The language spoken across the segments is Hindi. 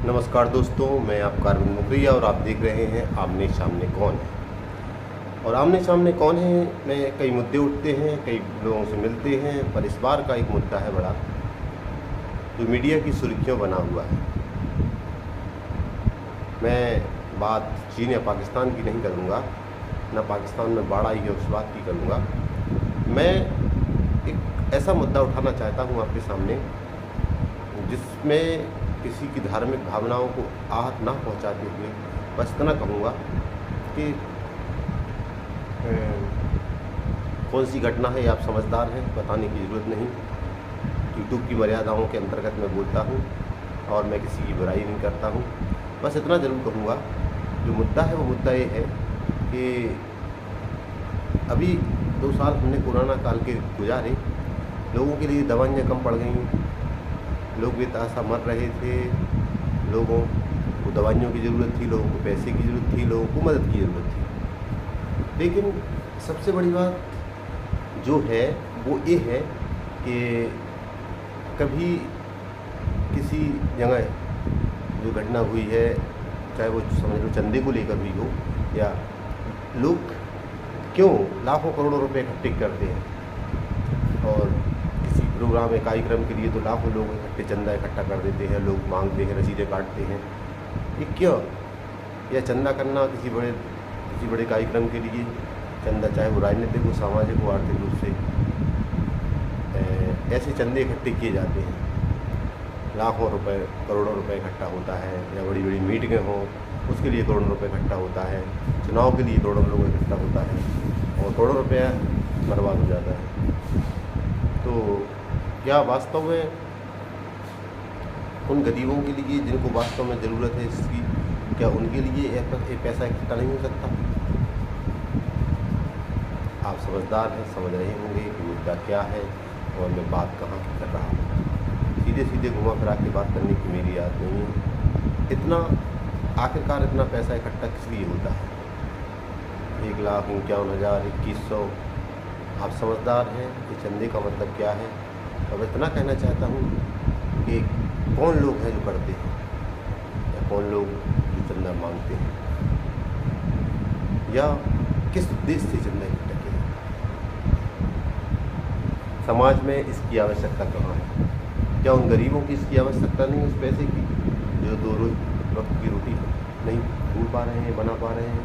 नमस्कार दोस्तों, मैं आपका अरविंद मुखरिया और आप देख रहे हैं आमने सामने कौन है। और आमने सामने कौन है में कई मुद्दे उठते हैं, कई लोगों से मिलते हैं, पर इस बार का एक मुद्दा है बड़ा, जो मीडिया की सुर्खियों बना हुआ है। मैं बात चीन या पाकिस्तान की नहीं करूँगा, ना पाकिस्तान में बाढ़ आई है उस बात की करूँगा। मैं एक ऐसा मुद्दा उठाना चाहता हूँ आपके सामने जिसमें किसी की धार्मिक भावनाओं को आहत ना पहुंचाते हुए बस इतना कहूँगा कि कौन सी घटना है, आप समझदार हैं, बताने की ज़रूरत नहीं। यूट्यूब की मर्यादाओं के अंतर्गत मैं बोलता हूँ और मैं किसी की बुराई नहीं करता हूँ। बस इतना ज़रूर कहूँगा, जो मुद्दा है वो मुद्दा ये है कि अभी 2 साल हमने कोरोना काल के गुजारे, लोगों के लिए दवाइयाँ कम पड़ गई, लोग बेतहाशा मर रहे थे, लोगों को दवाइयों की ज़रूरत थी, लोगों को पैसे की ज़रूरत थी, लोगों को मदद की ज़रूरत थी। लेकिन सबसे बड़ी बात जो है वो ये है कि कभी किसी जगह जो घटना हुई है, चाहे वो समझ लो चंदे को लेकर हुई हो, या लोग क्यों लाखों करोड़ों रुपए इकट्ठे करते हैं और प्रोग्राम है, कार्यक्रम के लिए तो लाखों लोग इकट्ठे चंदा इकट्ठा कर देते हैं, लोग मांगते हैं, रसीदें काटते हैं। ये क्यों? या चंदा करना किसी बड़े कार्यक्रम के लिए चंदा, चाहे वो राजनीतिक हो, सामाजिक हो, आर्थिक रूप से, ऐसे चंदे इकट्ठे किए जाते हैं। लाखों रुपए, करोड़ों रुपए इकट्ठा होता है, या बड़ी बड़ी मीटिंगें हों उसके लिए करोड़ों रुपए इकट्ठा होता है, चुनाव के लिए करोड़ों लोग इकट्ठा होता है और करोड़ों रुपया बर्बाद हो जाता है। तो क्या वास्तव में उन गरीबों के लिए जिनको वास्तव में ज़रूरत है इसकी, क्या उनके लिए ये पैसा इकट्ठा नहीं हो सकता? आप समझदार हैं, समझ रहे होंगे कि मुद्दा क्या है और मैं बात कहाँ की कर रहा हूँ। सीधे सीधे घुमा फिरा के बात करने की मेरी याद नहीं है। आखिरकार इतना पैसा इकट्ठा किस लिए होता है? 1,51,2100। आप समझदार हैं कि चंदे का मतलब क्या है। अब इतना कहना चाहता हूँ कि कौन लोग हैं जो करते हैं, या कौन लोग जो चंदा मांगते हैं, या किस उद्देश्य से चंदा इकट्ठा किया। समाज में इसकी आवश्यकता कहाँ है? क्या उन गरीबों की इसकी आवश्यकता नहीं उस पैसे की, जो 2 रोज वक्त की रोटी नहीं ढूंढ पा रहे हैं, बना पा रहे हैं,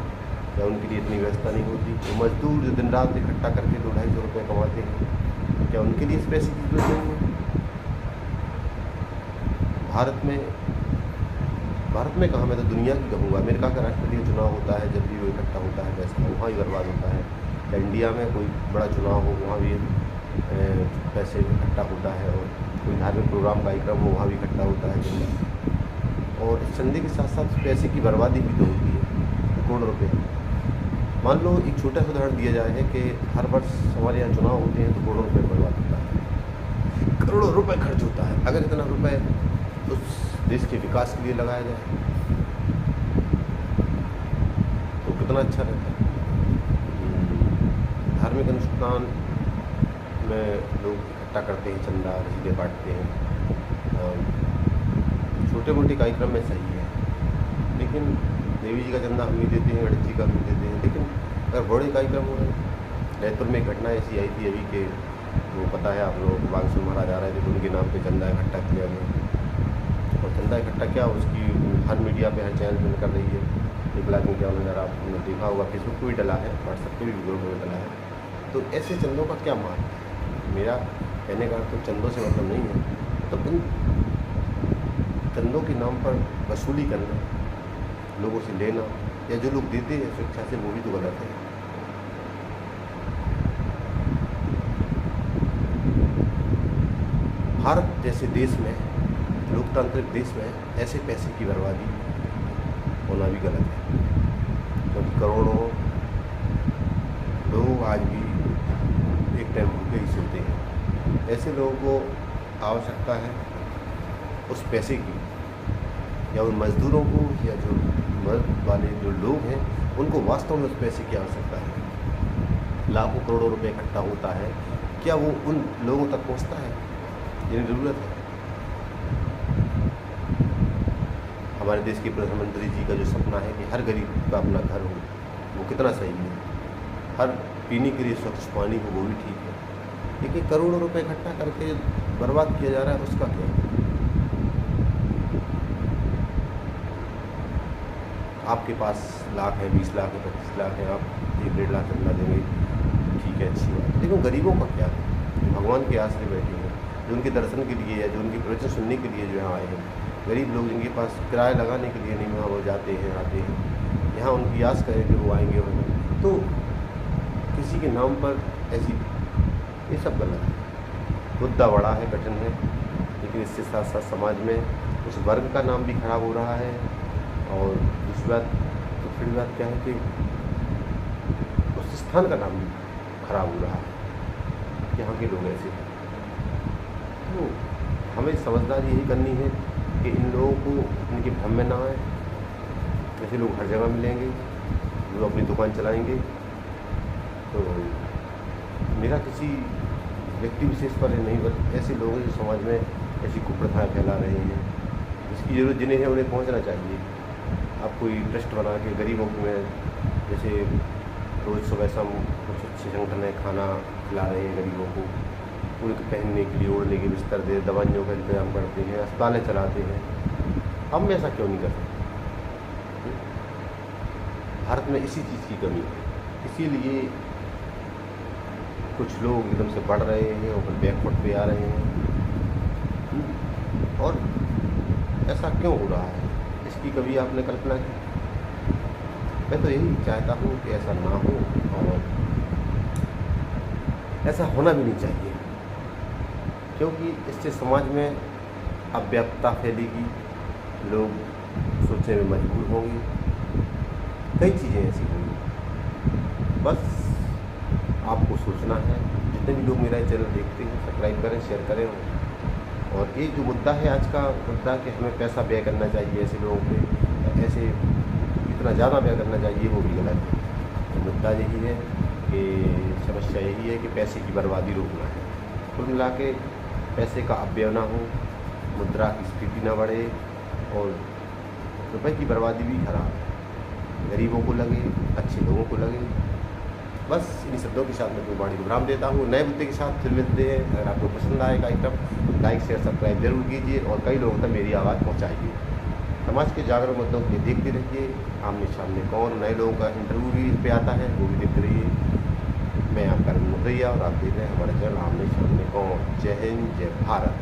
या उनके लिए इतनी व्यवस्था नहीं होती? वो मजदूर जो दिन रात इकट्ठा करके 200-250 रुपये कमाते हैं, क्या उनके लिए इस पैसे की जरूरत नहीं है? भारत में कहाँ, मैं तो दुनिया की कहूँगा, अमेरिका का राष्ट्रपति चुनाव होता है, जब भी वो इकट्ठा होता है पैसा वहाँ ही बर्बाद होता है। या इंडिया में कोई बड़ा चुनाव हो, वहाँ भी पैसे इकट्ठा होता है, और कोई धार्मिक प्रोग्राम कार्यक्रम हो, वहाँ भी इकट्ठा होता है चंदा। और इस चंदे के साथ साथ पैसे की बर्बादी भी तो होती है, करोड़ों रुपये। मान लो एक छोटा सा उदाहरण दिया जाए है कि हर वर्ष हमारे यहाँ चुनाव होते हैं तो करोड़ों रुपये बर्बाद होता है, करोड़ों रुपए खर्च होता है। अगर इतना रुपए उस देश के विकास के लिए लगाया जाए तो कितना अच्छा रहता है। धार्मिक अनुष्ठान में लोग इकट्ठा करते हैं चंदा, रसीदें बांटते हैं, छोटे मोटे कार्यक्रम में सही है, लेकिन देवी जी का चंदा हम भी देते हैं, गणेश जी का भी देते हैं। लेकिन अगर बड़े कार्यक्रम हो रहे हैं, जयपुर में घटना ऐसी आई थी अभी के, वो पता है आप लोग, बांसुर महाराज आ रहे थे तो उनके नाम पे चंदा इकट्ठा किया गया, और चंदा इकट्ठा किया, उसकी हर मीडिया पे, हर चैनल पर कर रही है। 1,51,000 आपने देखा होगा, फेसबुक पर भी डला है, व्हाट्सएप पर भी ग्रुप में डला है। तो ऐसे चंदों का क्या मान है? मेरा कहने का तो चंदों से मतलब नहीं है, तो उन चंदों के नाम पर वसूली करना, लोगों से लेना, या जो लोग देते हैं स्वेच्छा से, वो भी तो गलत है। भारत जैसे देश में, लोकतांत्रिक देश में, ऐसे पैसे की बर्बादी होना भी गलत है, क्योंकि करोड़ों लोग आज भी एक टाइम भूखे ही सोते हैं। ऐसे लोगों को आवश्यकता है उस पैसे की, या उन मज़दूरों को, या जो मर्द वाले जो लोग हैं उनको वास्तव में उस पैसे की आवश्यकता है। लाखों करोड़ों रुपए इकट्ठा होता है, क्या वो उन लोगों तक पहुंचता है जिन्हें ज़रूरत है? हमारे देश के प्रधानमंत्री जी का जो सपना है कि हर गरीब का अपना घर हो, वो कितना सही है। हर पीने के लिए स्वच्छ पानी हो, वो भी ठीक है। लेकिन करोड़ों रुपए इकट्ठा करके बर्बाद किया जा रहा है, उसका क्या? आपके पास लाख है, 20 लाख है, 25 लाख है, आप 1-1.5 लाख चंदा देंगे, ठीक है, अच्छी बात है। लेकिन गरीबों का क्या? भगवान के आसरे बैठे हैं, जो उनके दर्शन के लिए या जो उनकी प्रवचन सुनने के लिए जो यहाँ आए हैं, गरीब लोग जिनके पास किराया लगाने के लिए नहीं, वहाँ वो जाते हैं, आते हैं, यहाँ उनकी आस करें कि वो आएंगे। तो किसी के नाम पर ऐसी, ये सब गलत है। मुद्दा बड़ा है, कठिन है, लेकिन इसके साथ साथ समाज में उस वर्ग का नाम भी खराब हो रहा है। और दूसरी बात, तो फिर बात क्या है कि उस स्थान का नाम भी खराब हो रहा है, यहाँ के लोग ऐसे। तो हमें समझदारी यही करनी है कि इन लोगों को इनके भ्रम में ना आए। ऐसे लोग हर जगह मिलेंगे, जो अपनी दुकान चलाएंगे। तो मेरा किसी व्यक्ति विशेष पर नहीं, बल्कि ऐसे लोग हैं जो समाज में ऐसी कुप्रथाएँ फैला रहे हैं, जिसकी ज़रूरत जिन्हें है उन्हें पहुंचना चाहिए। आप कोई ट्रस्ट बना के गरीबों में, जैसे रोज़ सुबह शाम कुछ अच्छे संगठन है, खाना खिला रहे हैं गरीबों को, उनके पहनने के लिए ओढ़ने के बिस्तर दे, दवाइयों का इंतजाम करते हैं, अस्पतालें चलाते हैं। हम ऐसा क्यों नहीं कर सकते? भारत में इसी चीज़ की कमी है, इसीलिए कुछ लोग एकदम से बढ़ रहे हैं और फिर बैकफुट पे आ रहे हैं। और ऐसा क्यों हो रहा है, इसकी कभी आपने कल्पना की? मैं तो यही चाहता हूँ कि ऐसा ना हो, और ऐसा होना भी नहीं चाहिए, क्योंकि इससे समाज में अव्याप्तता फैलेगी, लोग सोचने में मजबूर होंगे, कई चीज़ें ऐसी होंगी। बस आपको सोचना है। जितने भी लोग मेरा चैनल देखते हैं, सब्सक्राइब करें, शेयर करें। और एक जो मुद्दा है आज का मुद्दा कि हमें पैसा व्यय करना चाहिए ऐसे लोगों पे, ऐसे इतना ज़्यादा व्यय करना चाहिए, वो भी गलत है। तो मुद्दा यही है कि समस्या यही है कि पैसे की बर्बादी रोकना है। कुल मिला के पैसे का अपव्यय ना हो, मुद्रा की स्फीति ना बढ़े, और रुपए की बर्बादी भी खराब है। गरीबों को लगे, अच्छे लोगों को लगे। बस इन शब्दों के साथ मैं अपनी वाणी को विराम देता हूँ। नए मुद्दे के साथ फिर मिलते हैं। अगर आपको पसंद आएगा आइटम, लाइक शेयर सब्सक्राइब जरूर कीजिए और कई लोगों तक मेरी आवाज़ पहुँचाइए। समाज के जागरूक मुद्दों के लिए देखते रहिए आमने सामने कौन, नए लोगों का इंटरव्यू भी इस पर आता है, वो भी देखते रहिए। मैं आपका मुदैया और आप देख रहे हैं हमारा चैनल आमने सामने कौन। जय हिंद, जय भारत।